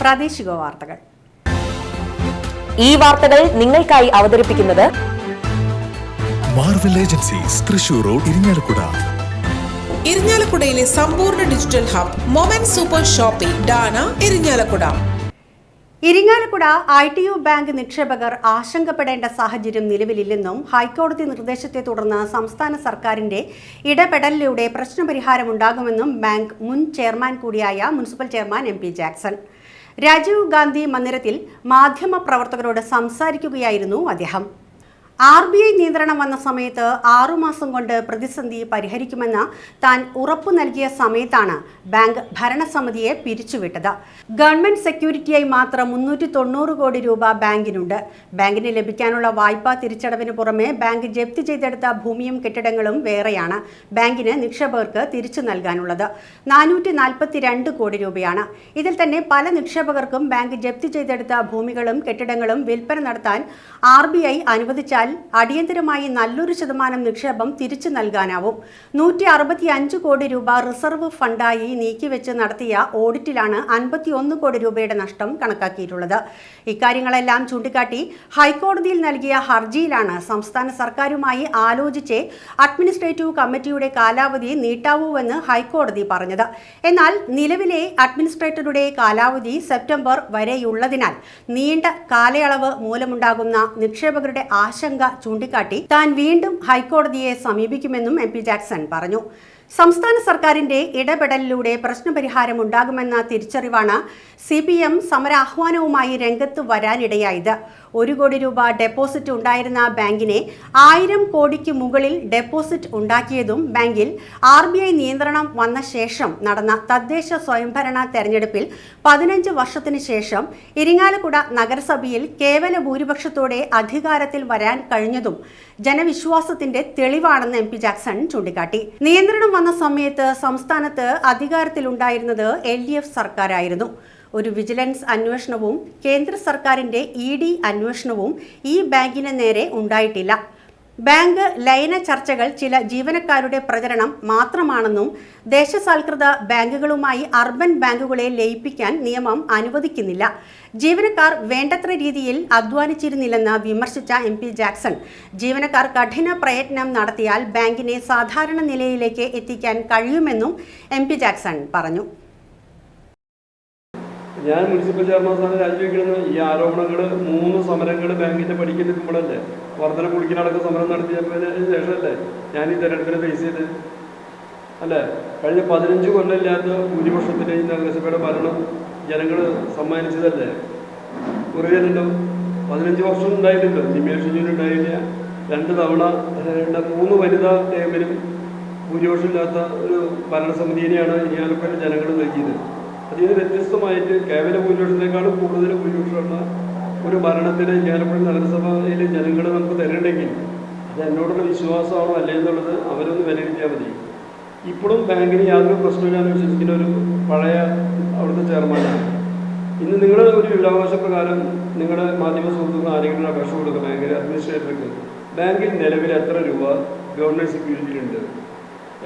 പ്രാദേശിക വാർത്തകൾ. ഈ വാർത്തകൾ നിങ്ങൾക്കായി അവതരിപ്പിക്കുന്നത് Marvel agencies, Thrissur road, Irinjalakuda. ഇരിങ്ങാലക്കുടയിലെ സമ്പൂർണ്ണ digital hub moment super shopping ഡാന ഇരിങ്ങാലക്കുട. ഇരിങ്ങാലക്കുട ITU ബാങ്ക് നിക്ഷേപകർ ആശങ്കപ്പെടേണ്ട സാഹചര്യം നിലവിലില്ലെന്നും ഹൈക്കോടതി നിർദ്ദേശത്തെ തുടർന്ന് സംസ്ഥാന സർക്കാരിന്റെ ഇടപെടലിലൂടെ പ്രശ്നപരിഹാരമുണ്ടാകുമെന്നും ബാങ്ക് മുൻ ചെയർമാൻ കൂടിയായ municipal chairman MP Jackson. Rajiv Gandhi മന്ദിരത്തിൽ മാധ്യമപ്രവർത്തകരോട് സംസാരിക്കുകയായിരുന്നു അദ്ദേഹം. RBI നിയന്ത്രണം വന്ന സമയത്ത് 6 മാസം കൊണ്ട് പ്രതിസന്ധി പരിഹരിക്കുമെന്ന് താൻ ഉറപ്പു നൽകിയ സമയത്താണ് ബാങ്ക് ഭരണസമിതിയെ പിരിച്ചുവിട്ടത്. ഗവൺമെന്റ് സെക്യൂരിറ്റിയായി മാത്രം 390 കോടി രൂപ ബാങ്കിനുണ്ട്. ബാങ്കിന് ലഭിക്കാനുള്ള വായ്പാ തിരിച്ചടവിന് പുറമെ ബാങ്ക് ജപ്തി ചെയ്തെടുത്ത ഭൂമിയും കെട്ടിടങ്ങളും വേറെയാണ് ബാങ്കിന് നിക്ഷേപകർക്ക് തിരിച്ചു നൽകാനുള്ളത്. 442 കോടി രൂപയാണ്. ഇതിൽ തന്നെ പല നിക്ഷേപകർക്കും ബാങ്ക് ജപ്തി ചെയ്തെടുത്ത ഭൂമികളും കെട്ടിടങ്ങളും വിൽപ്പന നടത്താൻ RBI അനുവദിച്ചാൽ അടിയന്തരമായി നല്ലൊരു ശതമാനം നിക്ഷേപം തിരിച്ചു നൽകാനാവും. 165 കോടി രൂപ റിസർവ് ഫണ്ടായി നീക്കിവെച്ച് നടത്തിയ ഓഡിറ്റിലാണ് 51 കോടി രൂപയുടെ നഷ്ടം കണക്കാക്കിയിട്ടുള്ളത്. ഇക്കാര്യങ്ങളെല്ലാം ചൂണ്ടിക്കാട്ടി ഹൈക്കോടതിയിൽ നൽകിയ ഹർജിയിലാണ് സംസ്ഥാന സർക്കാരുമായി ആലോചിച്ച് അഡ്മിനിസ്ട്രേറ്റീവ് കമ്മിറ്റിയുടെ കാലാവധി നീട്ടാവൂവെന്ന് ഹൈക്കോടതി പറഞ്ഞത്. എന്നാൽ നിലവിലെ അഡ്മിനിസ്ട്രേറ്ററുടെ കാലാവധി സെപ്റ്റംബർ വരെയുള്ളതിനാൽ നീണ്ട കാലയളവ് മൂലമുണ്ടാകുന്ന നിക്ഷേപകരുടെ ആശങ്ക ചൂണ്ടിക്കാട്ടി താൻ വീണ്ടും ഹൈക്കോടതിയെ സമീപിക്കുമെന്നും MP ജാക്സൺ പറഞ്ഞു. സംസ്ഥാന സർക്കാരിന്റെ ഇടപെടലിലൂടെ പ്രശ്നപരിഹാരം ഉണ്ടാകുമെന്ന തിരിച്ചറിവാണ് CPM സമരാഹ്വാനവുമായി രംഗത്ത് വരാനിടയായത്. 1 കോടി രൂപ ഡെപ്പോസിറ്റ് ഉണ്ടായിരുന്ന ബാങ്കിനെ 1000 കോടിക്ക് മുകളിൽ ഡെപ്പോസിറ്റ് ഉണ്ടാക്കിയതും ബാങ്കിൽ RBI നിയന്ത്രണം വന്ന ശേഷം നടന്ന തദ്ദേശ സ്വയംഭരണ തെരഞ്ഞെടുപ്പിൽ 15 വർഷത്തിന് ശേഷം ഇരിങ്ങാലക്കുട നഗരസഭയിൽ കേവല ഭൂരിപക്ഷത്തോടെ അധികാരത്തിൽ വരാൻ കഴിഞ്ഞതും ജനവിശ്വാസത്തിന്റെ തെളിവാണെന്ന് MP ജാക്സൺ ചൂണ്ടിക്കാട്ടി. നിയന്ത്രണം വന്ന സമയത്ത് സംസ്ഥാനത്ത് അധികാരത്തിലുണ്ടായിരുന്നത് LDF സർക്കാരായിരുന്നു. ഒരു വിജിലൻസ് അന്വേഷണവും കേന്ദ്ര സർക്കാരിന്റെ ED അന്വേഷണവും ഈ ബാങ്കിന് നേരെ ഉണ്ടായിട്ടില്ല. ബാങ്ക് ലയന ചർച്ചകൾ ചില ജീവനക്കാരുടെ പ്രചരണം മാത്രമാണെന്നും ദേശസാൽകൃത ബാങ്കുകളുമായി അർബൻ ബാങ്കുകളെ ലയിപ്പിക്കാൻ നിയമം അനുവദിക്കുന്നില്ല. ജീവനക്കാർ വേണ്ടത്ര രീതിയിൽ അധ്വാനിച്ചിരുന്നില്ലെന്ന് വിമർശിച്ച MP ജാക്സൺ, ജീവനക്കാർ കഠിന പ്രയത്നം നടത്തിയാൽ ബാങ്കിനെ സാധാരണ നിലയിലേക്ക് എത്തിക്കാൻ കഴിയുമെന്നും MP ജാക്സൺ പറഞ്ഞു. ഞാൻ മുനിസിപ്പൽ ചെയർമാൻ സ്ഥാനം രാജിവെക്കണമെന്ന് ഈ ആരോപണങ്ങൾ 3 സമരങ്ങൾ ബാങ്കിൻ്റെ പഠിക്കൽ നിൽക്കുമ്പോഴല്ലേ, വർധന കുളിക്കിനടക്കം സമരം നടത്തിയതിന് ശേഷമല്ലേ ഞാൻ ഈ തെരഞ്ഞെടുപ്പിനെ ഫേസ് ചെയ്ത് അല്ലേ. കഴിഞ്ഞ 15 കൊല്ലമില്ലാത്ത ഭൂരിപക്ഷത്തിൻ്റെ ഈ നഗരസഭയുടെ ഭരണം ജനങ്ങൾ സമ്മാനിച്ചതല്ലേ. കുറയുന്നുണ്ടോ? 15 വർഷം ഉണ്ടായിട്ടുണ്ടോ? നിമേഷനും ഉണ്ടായില്ല. 2 തവണ 3 വനിതാ ടേമിലും ഭൂരിപക്ഷമില്ലാത്ത ഒരു ഭരണസമിതിയെയാണ് ഇരിങ്ങാലക്കുട ജനങ്ങൾ നൽകിയത്. അതിന് വ്യത്യസ്തമായിട്ട് കേവല ഭൂരിപക്ഷത്തിനേക്കാളും കൂടുതൽ ഭൂരിപക്ഷമുള്ള ഒരു ഭരണത്തിന് ഇരിങ്ങാലക്കുട നഗരസഭയിലെ ജനങ്ങൾ നമുക്ക് തരണമെങ്കിൽ അത് എന്നോടുള്ള വിശ്വാസമാണോ അല്ലേ എന്നുള്ളത് അവരൊന്ന് വിലയിരുത്തിയാൽ മതി. ഇപ്പോഴും ബാങ്കിന് യാതൊരു പ്രശ്നമില്ലാന്ന് വിശ്വസിക്കുന്ന ഒരു പഴയ അവിടുത്തെ ചെയർമാനാണ്. ഇന്ന് നിങ്ങൾ ഒരു വിവരാവകാശ പ്രകാരം നിങ്ങളുടെ മാധ്യമ സുഹൃത്തുക്കൾ ആരെങ്കിലും അപേക്ഷ കൊടുക്കുക ബാങ്കിലെ അഡ്മിനിസ്ട്രേറ്റർക്ക്, ബാങ്കിൽ നിലവിൽ എത്ര രൂപ ഗവൺമെൻറ് സെക്യൂരിറ്റിയിലുണ്ട്,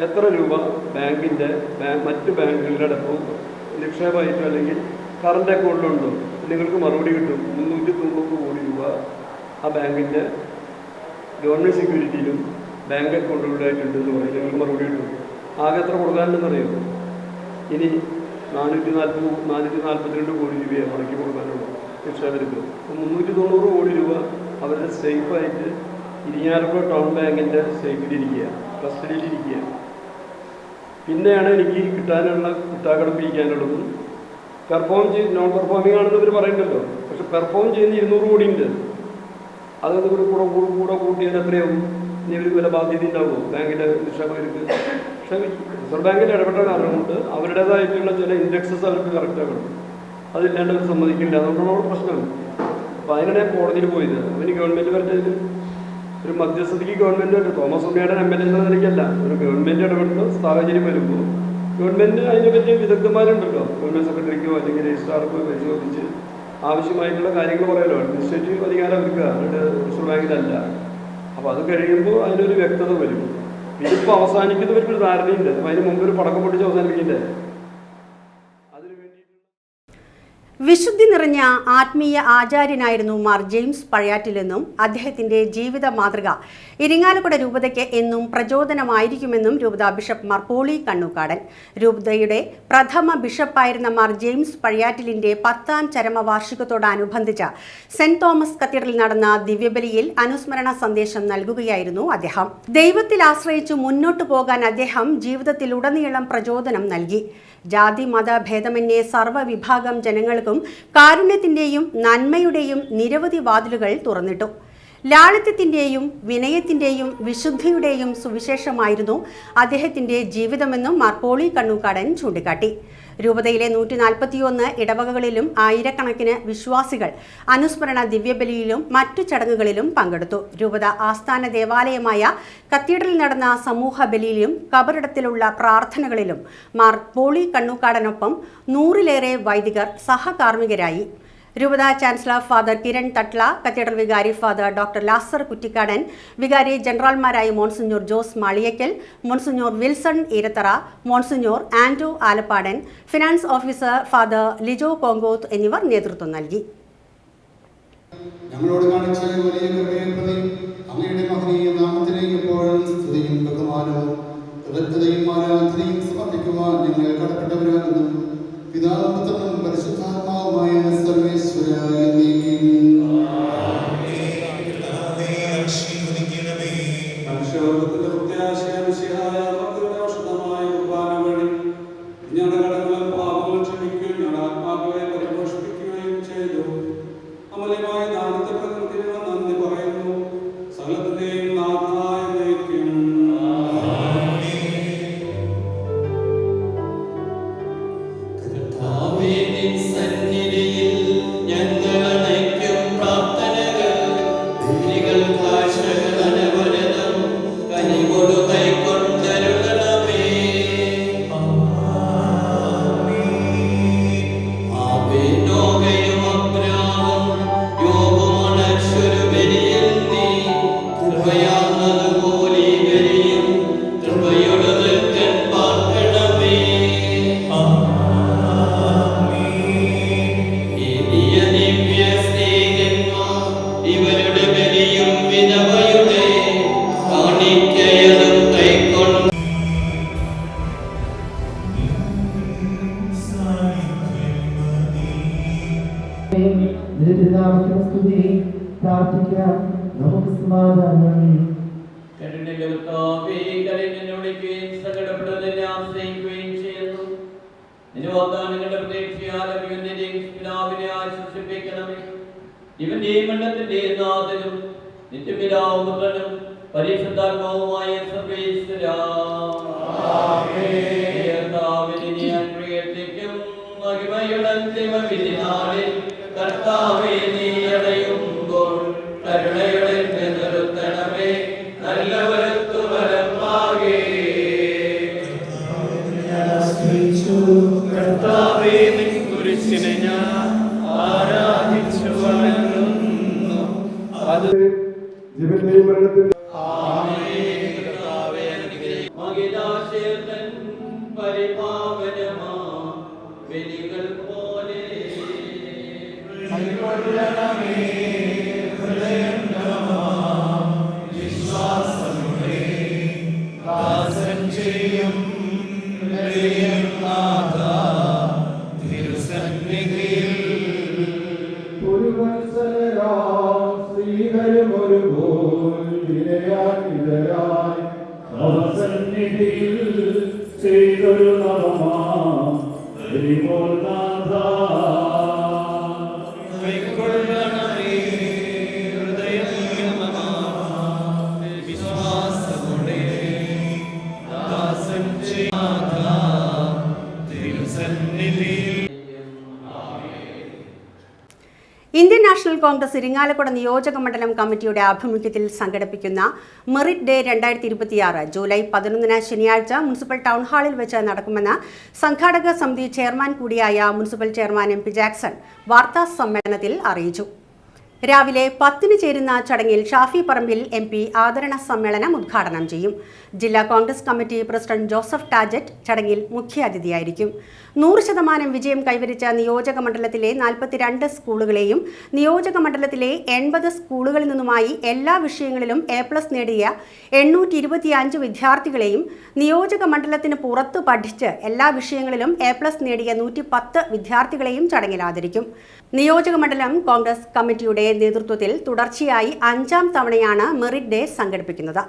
എത്ര രൂപ ബാങ്കിൻ്റെ മറ്റ് ബാങ്കുകളുടെ അടക്കവും നിക്ഷേപമായിട്ടോ അല്ലെങ്കിൽ കറണ്ട് അക്കൗണ്ടിലുണ്ടോ, നിങ്ങൾക്ക് മറുപടി കിട്ടും. 390 കോടി രൂപ ആ ബാങ്കിൻ്റെ ഗവൺമെൻറ് സെക്യൂരിറ്റിയിലും ബാങ്ക് അക്കൗണ്ടുകളിലായിട്ടുണ്ടെന്ന് പറയും. നിങ്ങൾക്ക് മറുപടി കിട്ടും. ആകെ എത്ര കൊടുക്കാനുണ്ടെന്നറിയോ? ഇനി 442 കോടി രൂപയെ മടക്കി കൊടുക്കാനുള്ളൂ നിക്ഷേപകർക്ക്. 390 കോടി രൂപ അവരുടെ സേഫായിട്ട് ഇരിങ്ങാലക്കുട ടൗൺ ബാങ്കിൻ്റെ സേഫിലിരിക്കുക, കസ്റ്റഡിയിലിരിക്കുക. പിന്നെയാണ് എനിക്ക് കിട്ടാനുള്ള കിട്ടാക്കടപ്പിരിക്കാനുള്ളതും. നോൺ പെർഫോമിംഗ് ആണെന്ന് ഇവർ പറയുന്നുണ്ടല്ലോ, പക്ഷെ പെർഫോം ചെയ്യുന്ന 200 കോടി ഉണ്ട്. അതൊക്കെ കൂടെ കൂട്ടിയാൽ എത്രയാവും? ഇനി ഇവർക്ക് വല്ല ബാധ്യത ഉണ്ടാവുമോ ബാങ്കിൻ്റെ നിക്ഷേപകർക്ക്? പക്ഷേ റിസർവ് ബാങ്കിൻ്റെ ഇടപെട്ട കാരണം കൊണ്ട് അവരുടേതായിട്ടുള്ള ചില ഇൻഡെക്സസ് അവർക്ക് കറക്റ്റാക്കണം. അതില്ലാണ്ട് അവർ സമ്മതിക്കില്ല. അതുകൊണ്ടാണ് പ്രശ്നം. അപ്പോൾ അതിനാണ് കോടതിയിൽ പോയത്. അവന് ഗവൺമെൻറ് വരട്ടെ, ഒരു മധ്യസ്ഥതയ്ക്ക് ഗവൺമെൻറ് തോമസ് ഉണ്ണിയുടെ MLA എന്ന നിലയ്ക്കല്ല, ഒരു ഗവൺമെൻറ് ഇടപെടുന്ന സാഹചര്യം വരുമ്പോൾ ഗവൺമെൻറ് അതിനെപ്പറ്റി വിദഗ്ധന്മാരുണ്ടല്ലോ, ഗവൺമെൻറ് സെക്രട്ടറിക്കോ അല്ലെങ്കിൽ രജിസ്ട്രാർക്കോ പരിശോധിച്ച് ആവശ്യമായിട്ടുള്ള കാര്യങ്ങൾ പറയാലോ. അഡ്മിനിസ്ട്രേറ്റീവ് അധികാരം അവർക്ക് അവരുടെ റിസർവ് ബാങ്കിലല്ല. അപ്പോൾ അത് കഴിയുമ്പോൾ അതിനൊരു വ്യക്തത വരും. ഇതിപ്പോൾ അവസാനിക്കുന്നവർക്കൊരു ധാരണയുണ്ട്. അതിന് മുമ്പ് ഒരു പടക്കം പൊട്ടിച്ച് അവസാനിപ്പിക്കണ്ടേ? വിശുദ്ധി നിറഞ്ഞ ആത്മീയ ആചാര്യനായിരുന്നു മാർ ജെയിംസ് പഴയാറ്റിലെന്നും അദ്ദേഹത്തിന്റെ ജീവിത മാതൃക ഇരിങ്ങാലക്കുട രൂപതയ്ക്ക് എന്നും പ്രചോദനമായിരിക്കുമെന്നും രൂപത ബിഷപ്പ് മാർ പോളി കണ്ണൂക്കാടൻ. രൂപതയുടെ പ്രഥമ ബിഷപ്പായിരുന്ന മാർ ജെയിംസ് പഴയാറ്റിലിന്റെ 10ാം ചരമവാർഷികത്തോടനുബന്ധിച്ച് സെന്റ് തോമസ് കത്തീഡ്രലിൽ നടന്ന ദിവ്യബലിയിൽ അനുസ്മരണ സന്ദേശം നൽകുകയായിരുന്നു അദ്ദേഹം. ദൈവത്തിൽ ആശ്രയിച്ചു മുന്നോട്ടു പോകാൻ അദ്ദേഹം ജീവിതത്തിലുടനീളം പ്രചോദനം നൽകി. ജാതി മത ഭേദമന്യേ സർവ്വവിഭാഗം ജനങ്ങൾക്കും കാരുണ്യത്തിന്റെയും നന്മയുടെയും നിരവധി വാതിലുകൾ തുറന്നിട്ടു. ലാളിത്യത്തിന്റെയും വിനയത്തിന്റെയും വിശുദ്ധിയുടെയും സുവിശേഷമായിരുന്നു അദ്ദേഹത്തിന്റെ ജീവിതമെന്നും മാർ പോളി കണ്ണൂക്കാടൻ ചൂണ്ടിക്കാട്ടി. രൂപതയിലെ 141 ഇടവകകളിലും ആയിരക്കണക്കിന് വിശ്വാസികൾ അനുസ്മരണ ദിവ്യബലിയിലും മറ്റു ചടങ്ങുകളിലും പങ്കെടുത്തു. രൂപത ആസ്ഥാന ദേവാലയമായ കത്തീഡ്രലിൽ നടന്ന സമൂഹ ബലിയിലും കബറിടത്തിലുള്ള പ്രാർത്ഥനകളിലും മാർ പോളി കണ്ണൂക്കാടനൊപ്പം 100-ലേറെ വൈദികർ സഹകാർമ്മികരായി. രൂപത chancellor father Kiran Thatla, cathedral വികാരി ഫാദർ ഡോക്ടർ ലാസർ കുറ്റിക്കാടൻ, വികാരി ജനറൽമാരായ monsignor Jose Maliyakkal, monsignor Wilson Eerathara, monsignor Andrew Alappadan, finance officer father Lijo Konkoth എന്നിവർ നേതൃത്വം നൽകി. ഞങ്ങളോട് കാണിച്ച വലിയ കൃപയെ പ്രതി അങ്ങയുടെ മഹനീയ നാമത്തിനെ എപ്പോഴും സ്തുതിയും ബഹുമാനവും കൃതജ്ഞതയും ആരാധനയും സമർപ്പിക്കുവാൻ ഞങ്ങൾ കടപ്പെട്ടവരാകുന്നു. പിതാവും പുത്രനും പരിശുദ്ധാത്മാവുമായ സർവേശ്വരായ മനുഷ്യവർഗത്തിന്റെ പ്രത്യാശയായ ഔഷധമായ കുർബാന വഴി ഞങ്ങളുടെ കടങ്ങളും പാപങ്ങളും ക്ഷമിക്കുകയും ഞങ്ങളുടെ ആത്മാക്കളെ പരിപോഷിപ്പിക്കുകയും ചെയ്തു. അമൂല്യമായ ദാനത്തെ പ്രകൃതി നന്ദി പറയുന്നു. സകലത്തിന്റെയും നാഥായ ദൈവം ഇന്ത്യൻ നാഷണൽ കോൺഗ്രസ് ഇരിങ്ങാലക്കുട നിയോജക മണ്ഡലം കമ്മിറ്റിയുടെ ആഭിമുഖ്യത്തിൽ സംഘടിപ്പിക്കുന്ന മെറിറ്റ് ഡേ 2026 ജൂലൈ 11 ശനിയാഴ്ച മുനിസിപ്പൽ ടൗൺ ഹാളിൽ വെച്ച് നടക്കുമെന്ന് സംഘാടക സമിതി ചെയർമാൻ കൂടിയായ മുനിസിപ്പൽ ചെയർമാൻ MP ജാക്സൺ വാർത്താ സമ്മേളനത്തിൽ അറിയിച്ചു. രാവിലെ 10-ന് ചേരുന്ന ചടങ്ങിൽ ഷാഫി പറമ്പിൽ MP ആദരണ സമ്മേളനം ഉദ്ഘാടനം ചെയ്യും. ജില്ലാ കോൺഗ്രസ് കമ്മിറ്റി പ്രസിഡന്റ് ജോസഫ് ടാജറ്റ് ചടങ്ങിൽ മുഖ്യാതിഥിയായിരിക്കും. 100% വിജയം കൈവരിച്ച നിയോജക മണ്ഡലത്തിലെ 42 സ്കൂളുകളെയും നിയോജക മണ്ഡലത്തിലെ 80 സ്കൂളുകളിൽ നിന്നുമായി എല്ലാ വിഷയങ്ങളിലും A+ നേടിയ 825 വിദ്യാർത്ഥികളെയും നിയോജക മണ്ഡലത്തിന് പുറത്ത് പഠിച്ച് എല്ലാ വിഷയങ്ങളിലും A+ നേടിയ 110 വിദ്യാർത്ഥികളെയും ചടങ്ങിൽ ആദരിക്കും. നിയോജക മണ്ഡലം കോൺഗ്രസ് കമ്മിറ്റിയുടെ നേതൃത്വത്തിൽ തുടർച്ചയായി 5ാം തവണയാണ് മെറിറ്റ് ഡേ സംഘടിപ്പിക്കുന്നത്.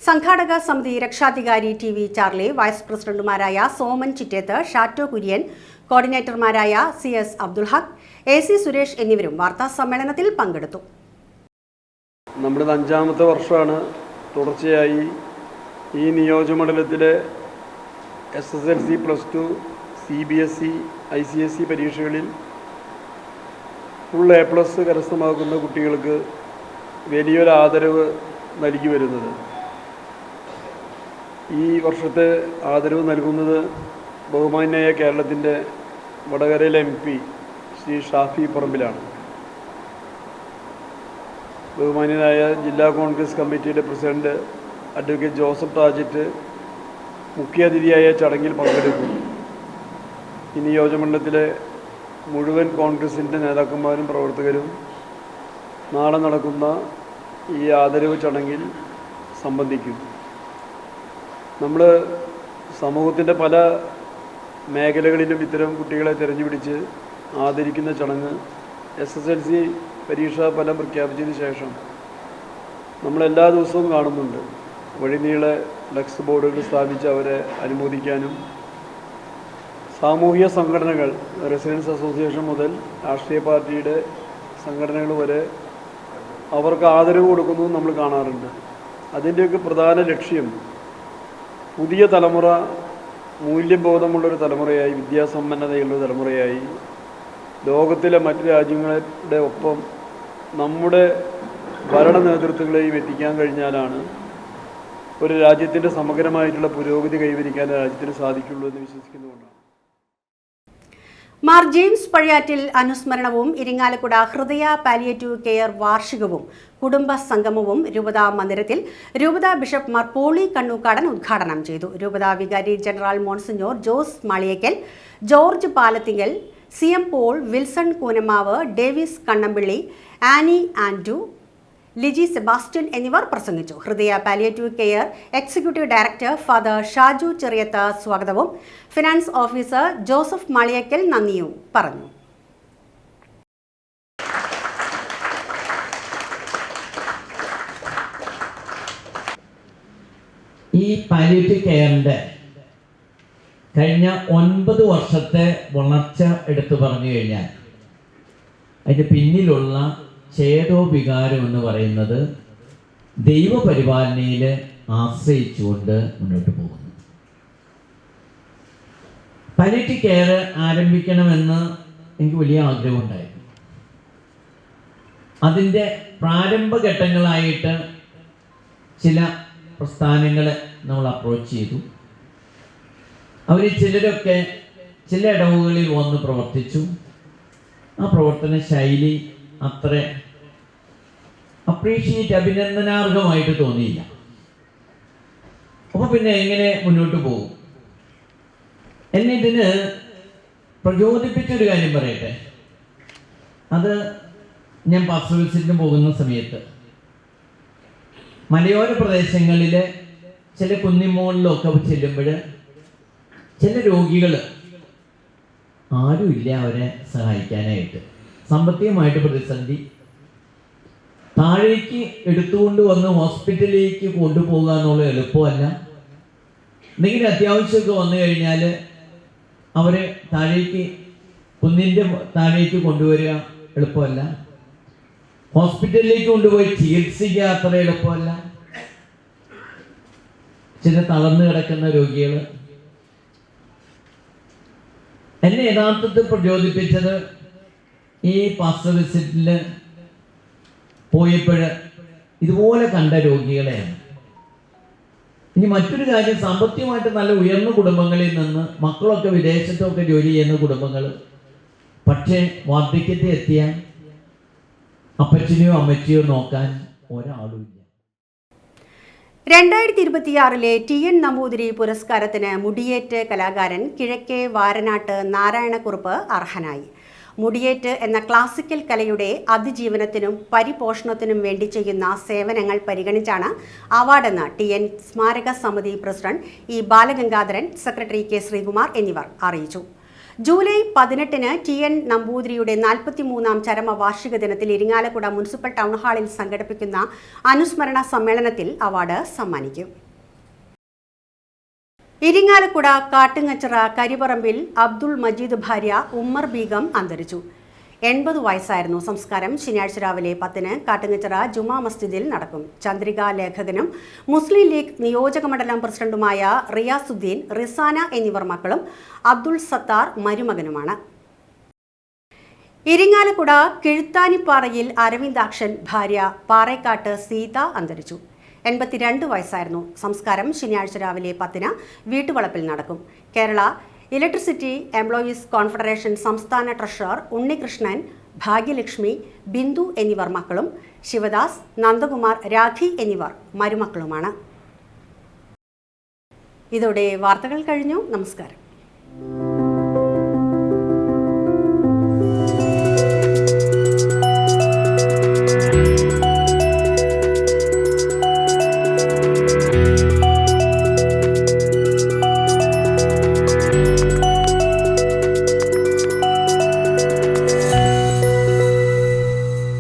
സംഘാടക സമിതി രക്ഷാധികാരി TV ചാർലി, വൈസ് പ്രസിഡന്റുമാരായ സോമൻ ചിറ്റേത്ത്, ഷാറ്റോ കുര്യൻ, കോർഡിനേറ്റർമാരായ CS അബ്ദുൽ ഹഖ്, AC സുരേഷ് എന്നിവരും വാർത്താ സമ്മേളനത്തിൽ പങ്കെടുത്തു. നമ്മുടെ 5ാമത്തെ വർഷമാണ് തുടർച്ചയായി ഈ നിയോജകമണ്ഡലത്തിലെ SSLC, +2, CBSE, ICSE പരീക്ഷകളിൽ ഫുൾ A+ കരസ്ഥമാക്കുന്ന കുട്ടികൾക്ക് വലിയൊരു ആദരവ് നൽകി വരുന്നത്. ഈ വർഷത്തെ ആദരവ് നൽകുന്നത് ബഹുമാന്യനായ കേരളത്തിൻ്റെ വടകരയിലെ MP ശ്രീ ഷാഫി പറമ്പിലാണ്. ബഹുമാന്യനായ ജില്ലാ കോൺഗ്രസ് കമ്മിറ്റിയുടെ പ്രസിഡന്റ് അഡ്വക്കേറ്റ് ജോസഫ് ടാജറ്റ് മുഖ്യാതിഥിയായ ചടങ്ങിൽ പങ്കെടുക്കും. ഈ നിയോജകമണ്ഡലത്തിലെ മുഴുവൻ കോൺഗ്രസിൻ്റെ നേതാക്കന്മാരും പ്രവർത്തകരും നാളെ നടക്കുന്ന ഈ ആദരവ് ചടങ്ങിൽ സംബന്ധിക്കും. നമ്മൾ സമൂഹത്തിൻ്റെ പല മേഖലകളിലും ഇത്തരം കുട്ടികളെ തിരഞ്ഞുപിടിച്ച് ആദരിക്കുന്ന ചടങ്ങ് SSLC പരീക്ഷാ ഫലം പ്രഖ്യാപിച്ചതിന് ശേഷം നമ്മളെല്ലാ ദിവസവും കാണുന്നുണ്ട്. വഴിനീളെ ഫ്ലെക്സ് ബോർഡുകൾ സ്ഥാപിച്ച് അവരെ അനുമോദിക്കാനും സാമൂഹിക സംഘടനകൾ, റെസിഡൻസ് അസോസിയേഷൻ മുതൽ രാഷ്ട്രീയ പാർട്ടിയുടെ സംഘടനകൾ വരെ അവർക്ക് ആദരവ് കൊടുക്കുന്നതും നമ്മൾ കാണാറുണ്ട്. അതിൻ്റെയൊക്കെ പ്രധാന ലക്ഷ്യം പുതിയ തലമുറ മൂല്യബോധമുള്ളൊരു തലമുറയായി, വിദ്യാസമ്പന്നതയുള്ളൊരു തലമുറയായി ലോകത്തിലെ മറ്റ് രാജ്യങ്ങളുടെ ഒപ്പം നമ്മുടെ ഭരണ നേതൃത്വങ്ങളെയും എത്തിക്കാൻ കഴിഞ്ഞാലാണ് ഒരു രാജ്യത്തിൻ്റെ സമഗ്രമായിട്ടുള്ള പുരോഗതി കൈവരിക്കാൻ രാജ്യത്തിന് സാധിക്കുള്ളൂ എന്ന് വിശ്വസിക്കുന്നുകൊണ്ടാണ്. മാർ ജെയിംസ് പഴയാറ്റിൽ അനുസ്മരണവും ഇരിങ്ങാലക്കുട ഹൃദയ പാലിയേറ്റീവ് കെയർ വാർഷികവും കുടുംബ സംഗമവും രൂപതാ മന്ദിരത്തിൽ രൂപതാ ബിഷപ്പ് മാർ പോളി കണ്ണൂക്കാടൻ ഉദ്ഘാടനം ചെയ്തു. രൂപതാ വികാരി general monsignor Jose Maliyekkal, George Palathinkal, CM Paul, Wilson Koonammavu, Davis Kannampilly, Annie ആൻഡു, ലിജി സെബാസ്റ്റ്യൻ എന്നിവർ പ്രസംഗിച്ചു. Hridaya palliative care executive director father Shaju Cheriyath സ്വാഗതവും ഫിനാൻസ് ഓഫീസർ ജോസഫ് മാളിയേക്കൽ നന്ദിയും പറഞ്ഞു. ഈ പാലിയേറ്റീവ് കെയറിൻ്റെ കഴിഞ്ഞ 9 വർഷത്തെ വളർച്ച എടുത്തു പറഞ്ഞു കഴിഞ്ഞാൽ അതിൻ്റെ പിന്നിലുള്ള ചേതോവികാരം എന്ന് പറയുന്നത് ദൈവപരിപാലനയിൽ ആശ്രയിച്ചുകൊണ്ട് മുന്നോട്ട് പോകുന്നു. പാലിയേറ്റീവ് കെയർ ആരംഭിക്കണമെന്ന് എനിക്ക് വലിയ ആഗ്രഹമുണ്ടായിരുന്നു. അതിൻ്റെ പ്രാരംഭഘട്ടങ്ങളായിട്ട് ചില പ്രസ്ഥാനങ്ങൾ നമ്മൾ അപ്രോച്ച് ചെയ്തു. അവർ ചിലരൊക്കെ ചില ഇടവുകളിൽ വന്ന് പ്രവർത്തിച്ചു. ആ പ്രവർത്തന ശൈലി അത്ര അഭിനന്ദനാർഹമായിട്ട് തോന്നിയില്ല. അപ്പോൾ പിന്നെ എങ്ങനെ മുന്നോട്ട് പോകും? എന്നെ ഇതിന് പ്രചോദിപ്പിച്ചൊരു കാര്യം പറയട്ടെ. അത് ഞാൻ പാസ്റ്റർ വിസിറ്റിന് പോകുന്ന സമയത്ത് മലയോര പ്രദേശങ്ങളിൽ ചില കുന്നിമോളിലൊക്കെ ചെല്ലുമ്പോൾ ചില രോഗികൾ ആരുമില്ല അവരെ സഹായിക്കാനായിട്ട്. സാമ്പത്തികമായിട്ട് പ്രതിസന്ധി, താഴേക്ക് എടുത്തുകൊണ്ട് വന്ന് ഹോസ്പിറ്റലിലേക്ക് കൊണ്ടുപോകുക എന്നുള്ള എളുപ്പമല്ല. എന്തെങ്കിലും അത്യാവശ്യമൊക്കെ വന്നു കഴിഞ്ഞാൽ അവരെ കുന്നിൻ്റെ താഴേക്ക് കൊണ്ടുവരിക എളുപ്പമല്ല. ഹോസ്പിറ്റലിലേക്ക് കൊണ്ടുപോയി ചികിത്സിക്കുക അത്ര എളുപ്പമല്ല. ചില തളർന്നു കിടക്കുന്ന രോഗികൾ. എന്നെ യഥാർത്ഥത്തിൽ പ്രചോദിപ്പിച്ചത് ഈ പാസ്റ്റർ വിസിറ്റിൽ പോയപ്പോൾ ഇതുപോലെ കണ്ട രോഗികളെയാണ്. ഇനി മറ്റൊരു കാര്യം, സാമ്പത്തികമായിട്ട് നല്ല ഉയർന്ന കുടുംബങ്ങളിൽ നിന്ന് മക്കളൊക്കെ വിദേശത്തൊക്കെ ജോലി ചെയ്യുന്ന കുടുംബങ്ങൾ, പക്ഷേ വാർദ്ധക്യത്തിൽ എത്തിയാൽ അപ്പച്ചനെയോ അമ്മച്ചിയോ നോക്കാൻ ഒരാളുമില്ല. 2026 TN നമ്പൂതിരി പുരസ്കാരത്തിന് മുടിയേറ്റ് കലാകാരൻ കിഴക്കേ വാരനാട്ട് നാരായണക്കുറുപ്പ് അർഹനായി. മുടിയേറ്റ് എന്ന ക്ലാസിക്കൽ കലയുടെ അതിജീവനത്തിനും പരിപോഷണത്തിനും വേണ്ടി ചെയ്യുന്ന സേവനങ്ങൾ പരിഗണിച്ചാണ് അവാർഡെന്ന് TN സ്മാരക സമിതി president E. Balagangadharan, secretary K. Sreekumar എന്നിവർ അറിയിച്ചു. ജൂലൈ 18-ന് TN നമ്പൂതിരിയുടെ 43ാം ചരമവാർഷിക ദിനത്തിൽ ഇരിങ്ങാലക്കുട മുനിസിപ്പൽ ടൗൺ ഹാളിൽ സംഘടിപ്പിക്കുന്ന അനുസ്മരണ സമ്മേളനത്തിൽ അവാർഡ് സമ്മാനിക്കും. ഇരിങ്ങാലക്കുട കാട്ടുങ്ങച്ചിറ കരിപറമ്പിൽ അബ്ദുൾ മജീദ് ഭാര്യ ഉമ്മർ ബീഗം അന്തരിച്ചു. 80 വയസ്സായിരുന്നു. സംസ്കാരം ശനിയാഴ്ച രാവിലെ 10-ന് കാട്ടുങ്ങച്ചിറ ജുമാ മസ്ജിദിൽ നടക്കും. ചന്ദ്രിക ലേഖകനും മുസ്ലിം ലീഗ് നിയോജകമണ്ഡലം പ്രസിഡന്റുമായ റിയാസുദ്ദീൻ, റിസാന എന്നിവർ മക്കളും അബ്ദുൾ സത്താർ മരുമകനുമാണ്. ഇരിങ്ങാലക്കുട കിഴുത്താനിപ്പാറയിൽ അരവിന്ദാക്ഷൻ ഭാര്യ പാറേക്കാട്ട് സീത അന്തരിച്ചു. 82 വയസ്സായിരുന്നു. സംസ്കാരം ശനിയാഴ്ച രാവിലെ 10-ന് വീട്ടുവളപ്പിൽ നടക്കും. കേരള ഇലക്ട്രിസിറ്റി എംപ്ലോയീസ് കോൺഫെഡറേഷൻ സംസ്ഥാന ട്രഷറർ ഉണ്ണികൃഷ്ണൻ, ഭാഗ്യലക്ഷ്മി, ബിന്ദു എന്നിവർ മക്കളും ശിവദാസ്, നന്ദകുമാർ, രാഖി എന്നിവർ മരുമക്കളുമാണ്. ഇതോടെ വാർത്തകൾ കഴിഞ്ഞു. നമസ്കാരം.